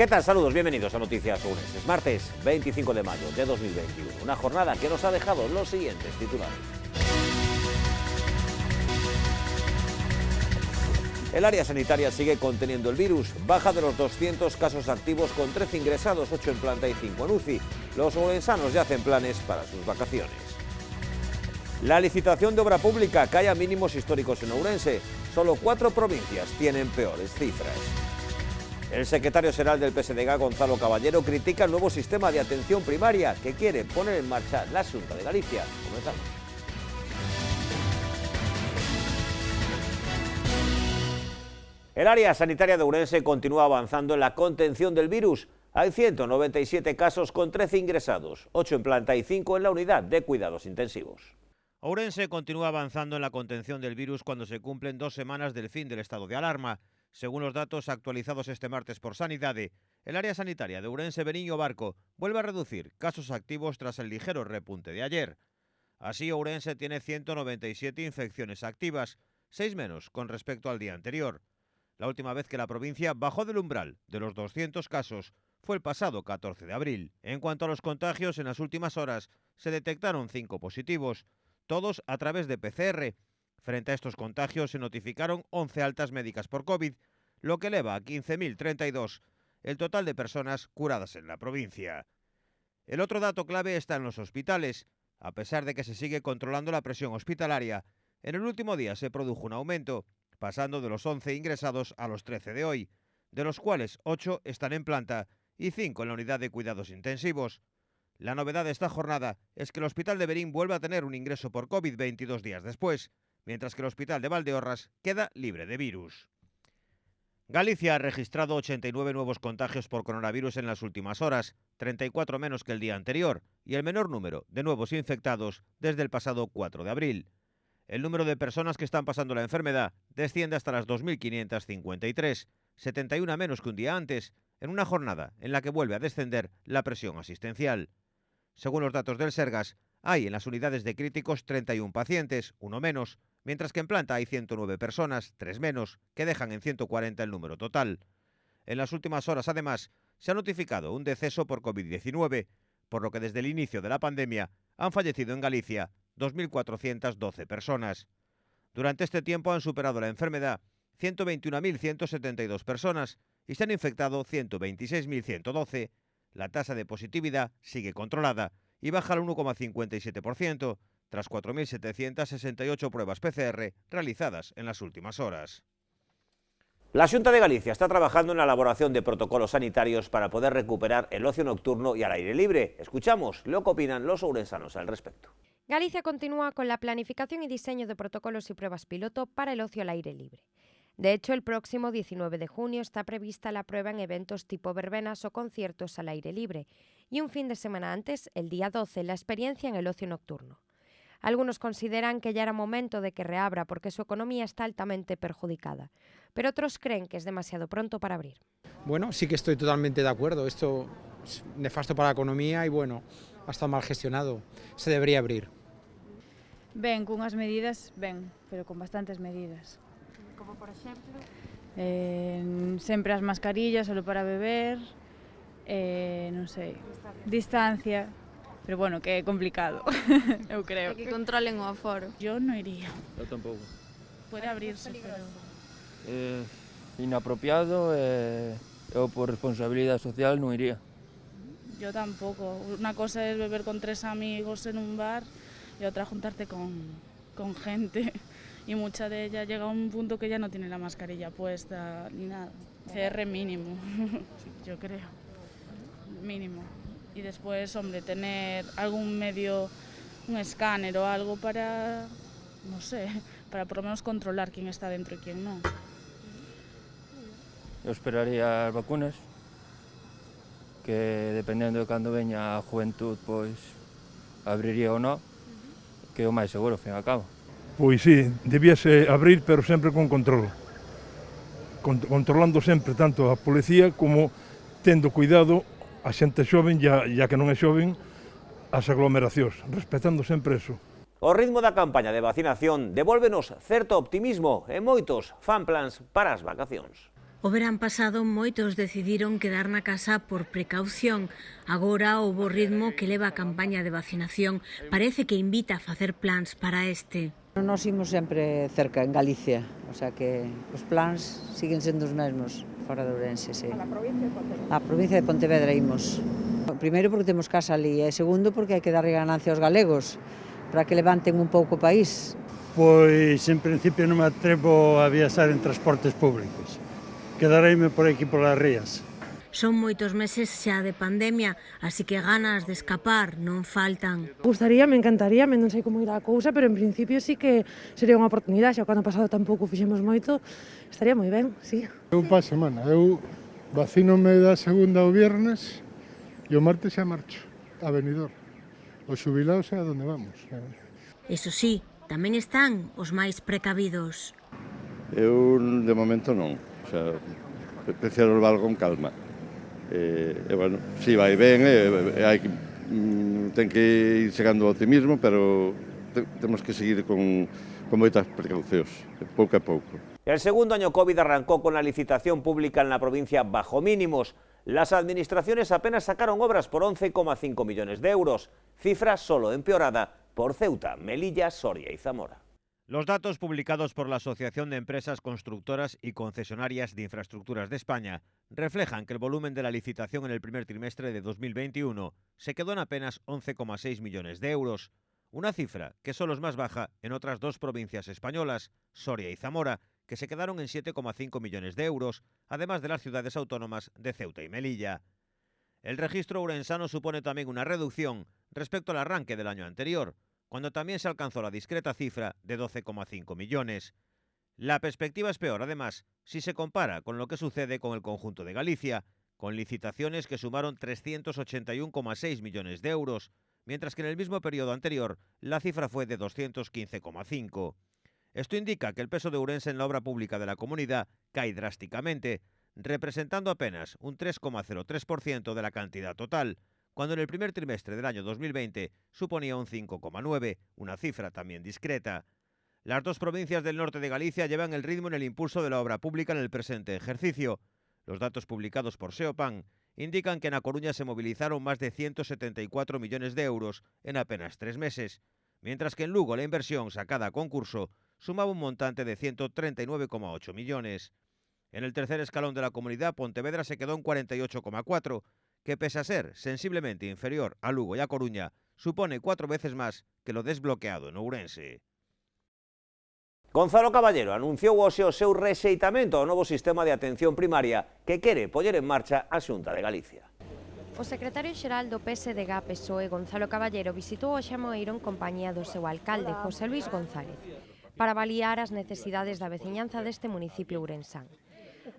¿Qué tal? Saludos, bienvenidos a Noticias Ourense. Martes 25 de mayo de 2021, una jornada que nos ha dejado los siguientes titulares. El área sanitaria sigue conteniendo el virus, baja de los 200 casos activos con 13 ingresados, 8 en planta y 5 en UCI. Los ourensanos ya hacen planes para sus vacaciones. La licitación de obra pública cae a mínimos históricos en Ourense. Solo 4 provincias tienen peores cifras. El secretario general del PSDG, Gonzalo Caballero, critica el nuevo sistema de atención primaria que quiere poner en marcha la Xunta de Galicia. Comenzamos. El área sanitaria de Ourense continúa avanzando en la contención del virus. Hay 197 casos con 13 ingresados, 8 en planta y 5 en la unidad de cuidados intensivos. Ourense continúa avanzando en la contención del virus cuando se cumplen 2 semanas del fin del estado de alarma. Según los datos actualizados este martes por Sanidade, el área sanitaria de Ourense, Beriño Barco vuelve a reducir casos activos tras el ligero repunte de ayer. Así, Ourense tiene 197 infecciones activas, 6 menos con respecto al día anterior. La última vez que la provincia bajó del umbral de los 200 casos fue el pasado 14 de abril. En cuanto a los contagios, en las últimas horas se detectaron 5 positivos, todos a través de PCR. Frente a estos contagios se notificaron 11 altas médicas por COVID, lo que eleva a 15.032 el total de personas curadas en la provincia. El otro dato clave está en los hospitales. A pesar de que se sigue controlando la presión hospitalaria, en el último día se produjo un aumento, pasando de los 11 ingresados a los 13 de hoy, de los cuales 8 están en planta y 5 en la unidad de cuidados intensivos. La novedad de esta jornada es que el Hospital de Berín vuelve a tener un ingreso por COVID 22 días después, mientras que el Hospital de Valdeorras queda libre de virus. Galicia ha registrado 89 nuevos contagios por coronavirus en las últimas horas, 34 menos que el día anterior, y el menor número de nuevos infectados desde el pasado 4 de abril. El número de personas que están pasando la enfermedad desciende hasta las 2.553, 71 menos que un día antes, en una jornada en la que vuelve a descender la presión asistencial. Según los datos del Sergas, hay en las unidades de críticos 31 pacientes, 1 menos, mientras que en planta hay 109 personas, 3 menos, que dejan en 140 el número total. En las últimas horas, además, se ha notificado un deceso por COVID-19, por lo que desde el inicio de la pandemia han fallecido en Galicia 2.412 personas. Durante este tiempo han superado la enfermedad 121.172 personas y se han infectado 126.112. La tasa de positividad sigue controlada y baja al 1,57%, tras 4.768 pruebas PCR realizadas en las últimas horas. La Xunta de Galicia está trabajando en la elaboración de protocolos sanitarios para poder recuperar el ocio nocturno y al aire libre. Escuchamos lo que opinan los ourensanos al respecto. Galicia continúa con la planificación y diseño de protocolos y pruebas piloto para el ocio al aire libre. De hecho, el próximo 19 de junio está prevista la prueba en eventos tipo verbenas o conciertos al aire libre y un fin de semana antes, el día 12, la experiencia en el ocio nocturno. Algunos consideran que ya era momento de que reabra porque su economía está altamente perjudicada, pero otros creen que es demasiado pronto para abrir. Bueno, sí que estoy totalmente de acuerdo. Esto es nefasto para la economía y bueno, ha estado mal gestionado. Se debería abrir. Ben, cunhas medidas, ben, pero con bastantes medidas. Como por exemplo? Sempre as mascarillas, solo para beber, non sei, distancia, pero bueno, que é complicado, eu creo. Que controlen o aforo. Yo non iría. Eu tampouco. Puede abrirse, pero... Inapropiado eu por responsabilidade social non iría. Yo tampoco. Una cosa es beber con 3 amigos en un bar y otra juntarte con gente. Y mucha de ella llega a un punto que ya no tiene la mascarilla puesta ni nada. CR mínimo, yo creo. Mínimo. Y después, hombre, tener algún medio, un escáner o algo para, no sé, para por lo menos controlar quién está dentro y quién no. Eu esperaría as vacunas, que dependendo de cando veña a juventud, pois abriría ou non, que é o máis seguro, ao fin e ao cabo. Pois sí, debíase abrir, pero sempre con control. Controlando sempre tanto a policía como tendo cuidado a xente xoven, ya que non é xoven, as aglomeracións, respetando sempre eso. O ritmo da campaña de vacinación devólvenos certo optimismo e moitos fan plans para as vacacións. O verán pasado moitos decidiron quedar na casa por precaución. Agora o bo ritmo que leva a campaña de vacinación parece que invita a facer plans para este. Nos imos sempre cerca, en Galicia, o sea que os plans siguen sendo os mesmos fora de Ourense, sí. A provincia de Pontevedra? A provincia de Pontevedra imos. Primeiro porque temos casa ali e segundo porque hai que darlle ganancia aos galegos para que levanten un pouco o país. Pois en principio non me atrevo a viaxar en transportes públicos. Quedareime por aquí polas rías. Son moitos meses xa de pandemia, así que ganas de escapar non faltan. Me encantaría, non sei como irá a cousa, pero en principio sí que sería unha oportunidade, xa o ano pasado tampouco fixemos moito, estaría moi ben, sí. Eu pa semana, eu vacínome da segunda o viernes e o martes xa marcho a Benidorm. Os xubilados é a donde vamos. Eso sí, tamén están os máis precavidos. Eu de momento non. O sea, prefiero levar con calma. Bueno, si vai ben, ten que ir chegando o optimismo, pero temos que seguir con moitas precaucións, pouco a pouco. El segundo año COVID arrancó con la licitación pública en la provincia bajo mínimos. Las administraciones apenas sacaron obras por 11,5 millones de euros, cifra solo empeorada por Ceuta, Melilla, Soria y Zamora. Los datos publicados por la Asociación de Empresas Constructoras y Concesionarias de Infraestructuras de España reflejan que el volumen de la licitación en el primer trimestre de 2021 se quedó en apenas 11,6 millones de euros, una cifra que solo es más baja en otras dos provincias españolas, Soria y Zamora, que se quedaron en 7,5 millones de euros, además de las ciudades autónomas de Ceuta y Melilla. El registro ourensano supone también una reducción respecto al arranque del año anterior, cuando también se alcanzó la discreta cifra de 12,5 millones. La perspectiva es peor, además, si se compara con lo que sucede con el conjunto de Galicia, con licitaciones que sumaron 381,6 millones de euros, mientras que en el mismo periodo anterior la cifra fue de 215,5. Esto indica que el peso de Ourense en la obra pública de la comunidad cae drásticamente, representando apenas un 3,03% de la cantidad total, cuando en el primer trimestre del año 2020 suponía un 5,9%, una cifra también discreta. Las dos provincias del norte de Galicia llevan el ritmo en el impulso de la obra pública en el presente ejercicio. Los datos publicados por Seopan indican que en A Coruña se movilizaron más de 174 millones de euros en apenas 3 meses, mientras que en Lugo la inversión sacada a concurso sumaba un montante de 139,8 millones. En el tercer escalón de la comunidad, Pontevedra se quedó en 48,4, que pese a ser sensiblemente inferior a Lugo y A Coruña, supone 4 veces más que lo desbloqueado en Ourense. Gonzalo Caballero anunciou hoxe o seu rexeitamento ao novo sistema de atención primaria que quere poñer en marcha a Xunta de Galicia. O secretario xeral do PSDG-PSOE, Gonzalo Caballero, visitou o Xamoeiro en compañía do seu alcalde, José Luis González, para avaliar as necesidades da veciñanza deste municipio ourensán.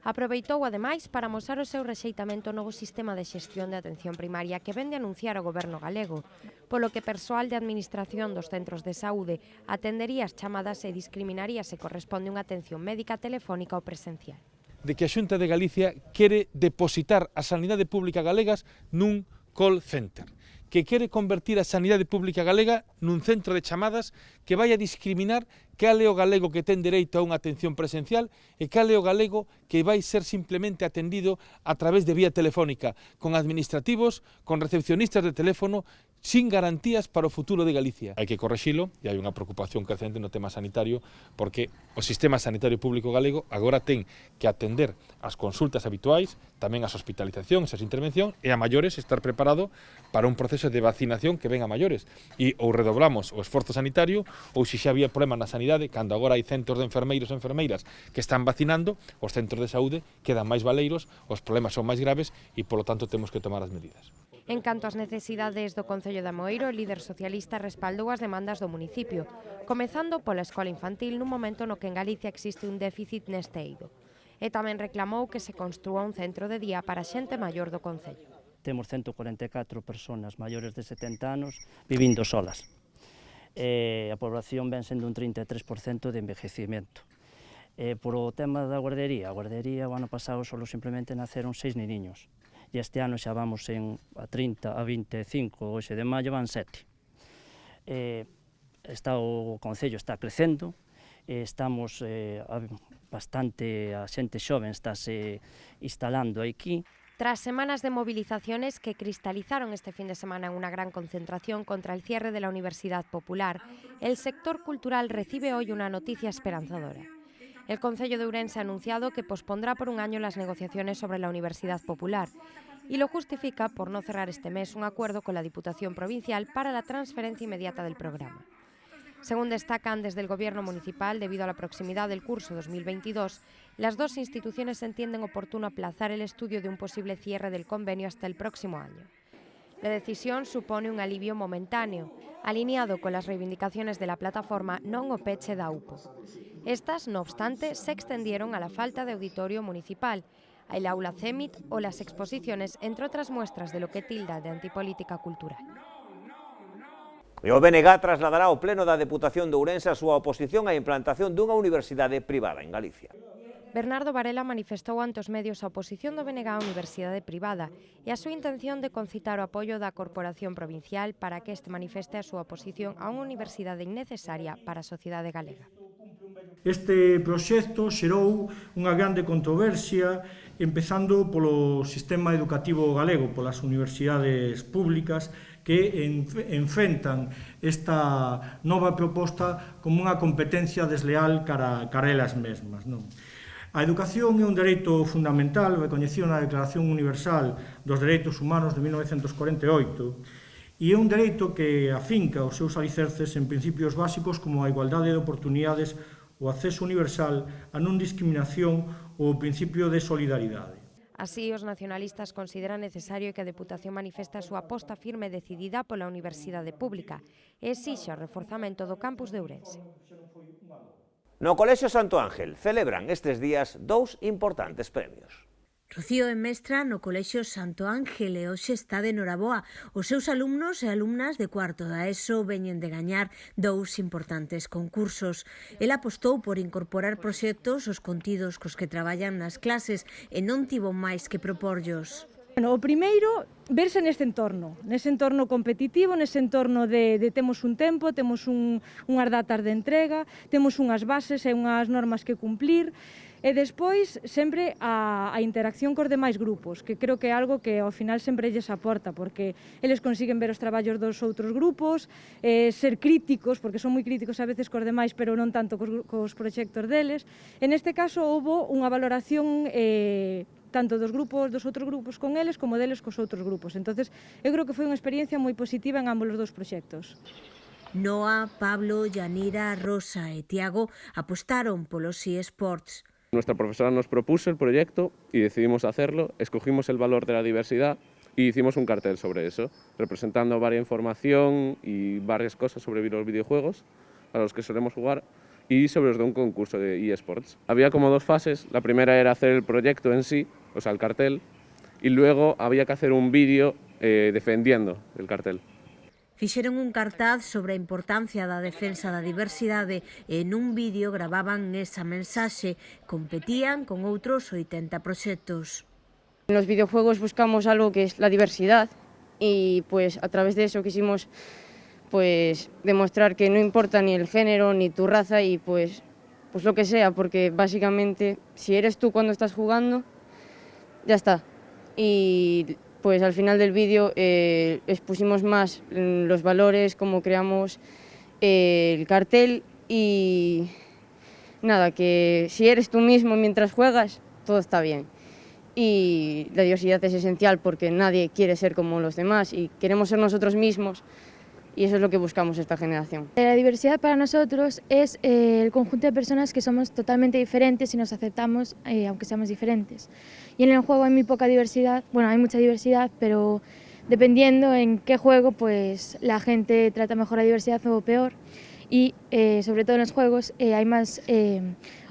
Aproveitou, ademais, para amosar o seu rexeitamento ao novo sistema de xestión de atención primaria que vende anunciar o goberno galego, polo que persoal de administración dos centros de saúde atendería as chamadas e discriminaría se corresponde unha atención médica telefónica ou presencial. De que a Xunta de Galicia quere depositar a sanidade pública galegas nun call center, que quere convertir a sanidade pública galega nun centro de chamadas que vai a discriminar cal é o galego que ten dereito a unha atención presencial e cal é o galego que vai ser simplemente atendido a través de vía telefónica, con administrativos, con recepcionistas de teléfono, sin garantías para o futuro de Galicia. Hai que correxilo e hai unha preocupación crecente no tema sanitario porque o sistema sanitario público galego agora ten que atender as consultas habituais, tamén as hospitalizacións, as intervencións e a maiores estar preparado para un proceso de vacinación que ven a maiores. E ou redoblamos o esforzo sanitario ou se xa había problemas na sanidade, cando agora hai centros de enfermeiros e enfermeiras que están vacinando, os centros de saúde quedan máis baleiros, os problemas son máis graves e polo tanto temos que tomar as medidas. En canto ás necesidades do Concello de Amoeiro, o líder socialista respaldou as demandas do municipio, comezando pola escola infantil nun momento no que en Galicia existe un déficit neste eido. E tamén reclamou que se construa un centro de día para xente maior do Concello. Temos 144 persoas maiores de 70 anos vivindo solas. A población ven sendo un 33% de envejecimento. Por o tema da guardería, o ano pasado solo simplemente naceron 6 niños. E este ano xa vamos a 30, a 25, hoxe de maio van 7. O Concello está crecendo Estamos bastante, a xente xoven estáse instalando aquí. Tras semanas de movilizaciones que cristalizaron este fin de semana en una gran concentración contra el cierre de la Universidad Popular, el sector cultural recibe hoy una noticia esperanzadora. El Concello de Ourense ha anunciado que pospondrá por un año las negociaciones sobre la Universidad Popular y lo justifica por no cerrar este mes un acuerdo con la Diputación Provincial para la transferencia inmediata del programa. Según destacan desde el Gobierno municipal, debido a la proximidad del curso 2022, las dos instituciones entienden oportuno aplazar el estudio de un posible cierre del convenio hasta el próximo año. La decisión supone un alivio momentáneo, alineado con las reivindicaciones de la plataforma Non o peche da UPO. Estas, no obstante, se extendieron a la falta de auditorio municipal, el aula CEMIT o las exposiciones, entre otras muestras de lo que tilda de antipolítica cultural. E o BNG trasladará ao Pleno da Deputación de Ourense a súa oposición á implantación dunha universidade privada en Galicia. Bernardo Varela manifestou ante os medios a oposición do BNG á universidade privada e a súa intención de concitar o apoio da Corporación Provincial para que este manifeste a súa oposición a unha universidade innecesaria para a sociedade galega. Este proxecto xerou unha grande controversia, empezando polo sistema educativo galego, polas universidades públicas, que enfrentan esta nova proposta como unha competencia desleal cara a elas mesmas. A educación é un dereito fundamental recoñecido na Declaración Universal dos Dereitos Humanos de 1948 e é un dereito que afinca os seus alicerces en principios básicos como a igualdade de oportunidades, o acceso universal, a non discriminación ou o principio de solidaridade. Así, os nacionalistas consideran necesario que a Deputación manifeste a súa aposta firme e decidida pola universidade pública e exixa o reforzamento do campus de Ourense. No Colexio Santo Ángel celebran estes días dous importantes premios. Rocío é mestra no Colexio Santo Ángel e hoxe está de noraboa. Os seus alumnos e alumnas de cuarto da ESO veñen de gañar dous importantes concursos. El apostou por incorporar proxectos aos contidos cos que traballan nas clases e non tivo máis que proporllos. O primeiro, verse neste entorno competitivo, nese entorno de temos un tempo, temos unhas datas de entrega, temos unhas bases e unhas normas que cumplir, e despois sempre a interacción cos demais grupos, que creo que é algo que ao final sempre lles aporta, porque eles consiguen ver os traballos dos outros grupos, ser críticos, porque son moi críticos a veces cos demais, pero non tanto cos proxectos deles. En este caso, houbo unha valoración tanto dos outros grupos con eles, como deles cos outros grupos. Entonces, eu creo que foi unha experiencia moi positiva en ambos os dos proxectos. Noa, Pablo, Yanira, Rosa e Tiago apostaron polos eSports. Nuestra profesora nos propuso el proyecto y decidimos hacerlo, escogimos el valor de la diversidad y hicimos un cartel sobre eso, representando varias información y varias cosas sobre los videojuegos a los que solemos jugar y sobre los de un concurso de eSports. Había como dos fases, la primera era hacer el proyecto en sí, o sea el cartel, y luego había que hacer un vídeo defendiendo el cartel. Fixeron un cartaz sobre a importancia da defensa da diversidade e nun vídeo gravaban esa mensaxe. Competían con outros 80 proxectos. En los videojuegos buscamos algo que es la diversidad y pues a través de eso quisimos pues demostrar que no importa ni el género ni tu raza y pues lo que sea, porque básicamente si eres tú cuando estás jugando, ya está. Y pues al final del vídeo expusimos más los valores, cómo creamos el cartel y nada, que si eres tú mismo mientras juegas, todo está bien. Y la diversidad es esencial porque nadie quiere ser como los demás y queremos ser nosotros mismos y eso es lo que buscamos esta generación. La diversidad para nosotros es el conjunto de personas que somos totalmente diferentes y nos aceptamos aunque seamos diferentes. Y en el juego hay muy poca diversidad, bueno, hay mucha diversidad, pero dependiendo en qué juego, pues la gente trata mejor la diversidad o peor. Y sobre todo en los juegos hay más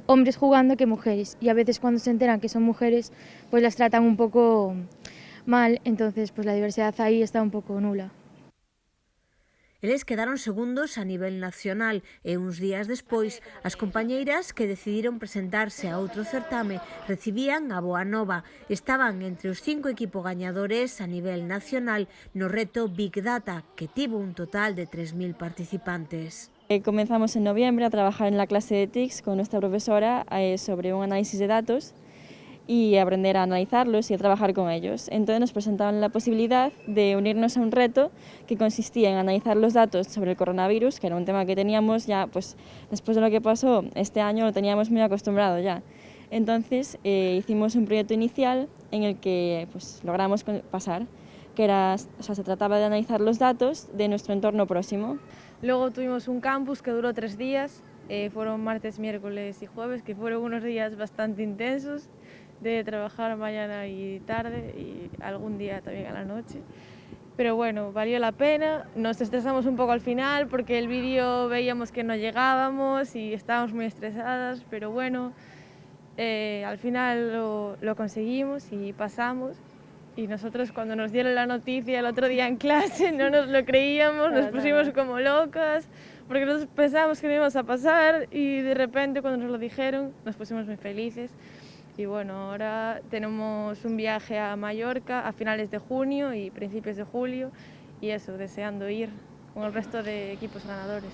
hombres jugando que mujeres. Y a veces cuando se enteran que son mujeres, pues las tratan un poco mal, entonces pues la diversidad ahí está un poco nula. Eles quedaron segundos a nivel nacional e uns días despois as compañeiras que decidiron presentarse a outro certame recibían a boa nova. Estaban entre os 5 equipos gañadores a nivel nacional no reto Big Data, que tivo un total de 3.000 participantes. Comenzamos en noviembre a trabajar en la clase de TICS con nuestra profesora sobre un análisis de datos y aprender a analizarlos y a trabajar con ellos. Entonces nos presentaban la posibilidad de unirnos a un reto que consistía en analizar los datos sobre el coronavirus, que era un tema que teníamos ya, pues después de lo que pasó este año lo teníamos muy acostumbrado ya. Entonces hicimos un proyecto inicial en el que pues, logramos pasar, que era, se trataba de analizar los datos de nuestro entorno próximo. Luego tuvimos un campus que duró 3 días, fueron martes, miércoles y jueves, que fueron unos días bastante intensos, de trabajar mañana y tarde y algún día también a la noche. Pero bueno, valió la pena, nos estresamos un poco al final porque el vídeo veíamos que no llegábamos y estábamos muy estresadas, pero bueno, al final lo conseguimos y pasamos. Y nosotros cuando nos dieron la noticia el otro día en clase no nos lo creíamos, nos pusimos como locas porque nosotros pensábamos que no íbamos a pasar y de repente cuando nos lo dijeron nos pusimos muy felices. Y bueno, ahora tenemos un viaje a Mallorca a finales de junio y principios de julio y eso, deseando ir con el resto de equipos ganadores.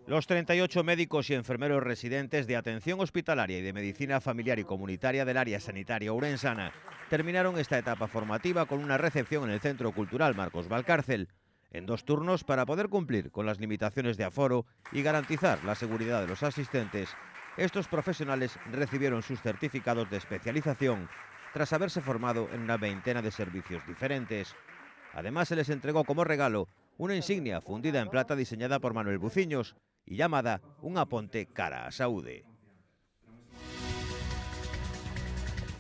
Los 38 médicos y enfermeros residentes de atención hospitalaria y de medicina familiar y comunitaria del área sanitaria ourensana terminaron esta etapa formativa con una recepción en el Centro Cultural Marcos Valcárcel, en 2 turnos para poder cumplir con las limitaciones de aforo y garantizar la seguridad de los asistentes. Estos profesionales recibieron sus certificados de especialización tras haberse formado en una veintena de servicios diferentes. Además, se les entregó como regalo una insignia fundida en plata diseñada por Manuel Buciños y llamada un aponte cara a saúde.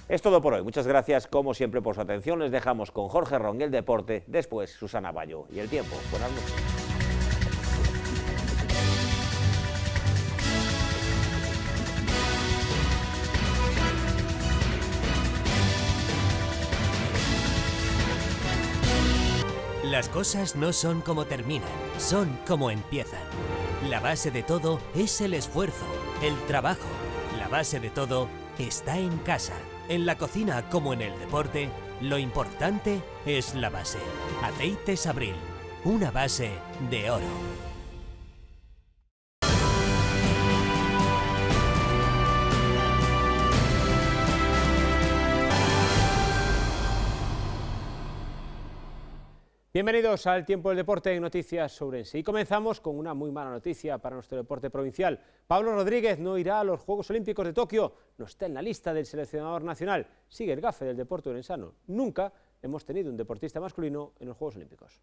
Es todo por hoy. Muchas gracias, como siempre, por su atención. Les dejamos con Jorge Ron y el deporte, después Susana Bayo y el tiempo. Buenas noches. Las cosas no son como terminan, son como empiezan. La base de todo es el esfuerzo, el trabajo. La base de todo está en casa. En la cocina como en el deporte, lo importante es la base. Aceites Abril, una base de oro. Bienvenidos al Tiempo del Deporte en Noticias Ourense. Y comenzamos con una muy mala noticia para nuestro deporte provincial. Pablo Rodríguez no irá a los Juegos Olímpicos de Tokio, no está en la lista del seleccionador nacional. Sigue el gafe del deporte ourensano. Nunca hemos tenido un deportista masculino en los Juegos Olímpicos.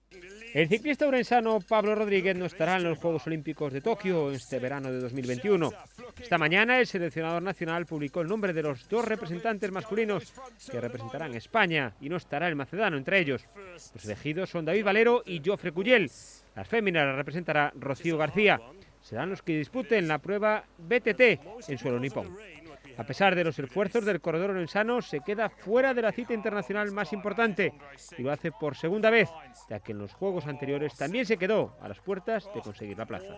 El ciclista ourensano Pablo Rodríguez no estará en los Juegos Olímpicos de Tokio este verano de 2021. Esta mañana el seleccionador nacional publicó el nombre de los 2 representantes masculinos que representarán España y no estará el macedano entre ellos. Los elegidos son David Valero y Jofre Cuyel. Las féminas las representará Rocío García. Serán los que disputen la prueba BTT en suelo nipón. A pesar de los esfuerzos del corredor ourensano, se queda fuera de la cita internacional más importante y lo hace por segunda vez, ya que en los Juegos anteriores también se quedó a las puertas de conseguir la plaza.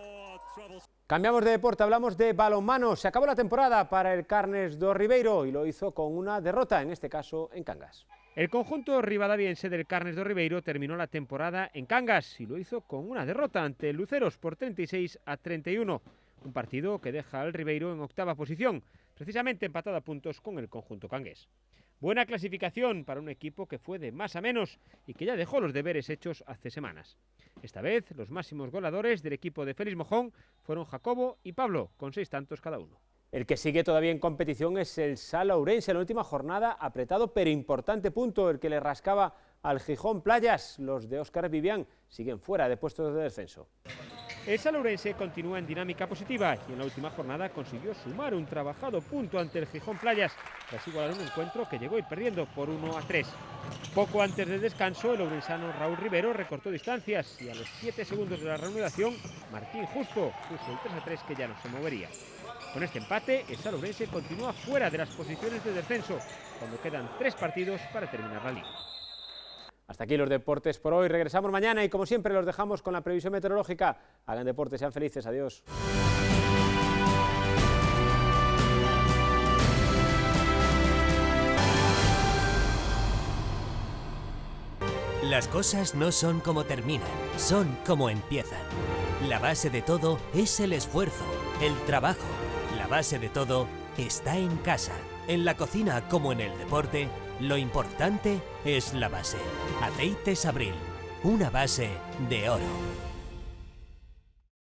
Cambiamos de deporte, hablamos de balonmano. Se acabó la temporada para el Carnes do Ribeiro y lo hizo con una derrota, en este caso en Cangas. El conjunto rivadaviense del Carnes do Ribeiro terminó la temporada en Cangas y lo hizo con una derrota ante el Luceros por 36-31. Un partido que deja al Ribeiro en 8ª posición, precisamente empatado a puntos con el conjunto cangués. Buena clasificación para un equipo que fue de más a menos y que ya dejó los deberes hechos hace semanas. Esta vez los máximos goleadores del equipo de Félix Mojón fueron Jacobo y Pablo, con 6 tantos cada uno. El que sigue todavía en competición es el Sala Ourense. En la última jornada, apretado pero importante punto el que le rascaba al Gijón Playas. Los de Óscar Vivián siguen fuera de puestos de descenso. El Sala Ourense continúa en dinámica positiva y en la última jornada consiguió sumar un trabajado punto ante el Gijón Playas tras igualar un encuentro que llegó a ir perdiendo por 1-3. Poco antes del descanso, el ourensano Raúl Rivero recortó distancias y a los 7 segundos de la reanudación, Martín Justo puso el 3-3 que ya no se movería. Con este empate, el Sala Ourense continúa fuera de las posiciones de descenso, cuando quedan 3 partidos para terminar la liga. Hasta aquí los deportes por hoy. Regresamos mañana y como siempre los dejamos con la previsión meteorológica. Hagan deporte, sean felices. Adiós. Las cosas no son como terminan, son como empiezan. La base de todo es el esfuerzo, el trabajo. La base de todo está en casa. En la cocina como en el deporte, lo importante es la base. Aceites Abril, una base de oro.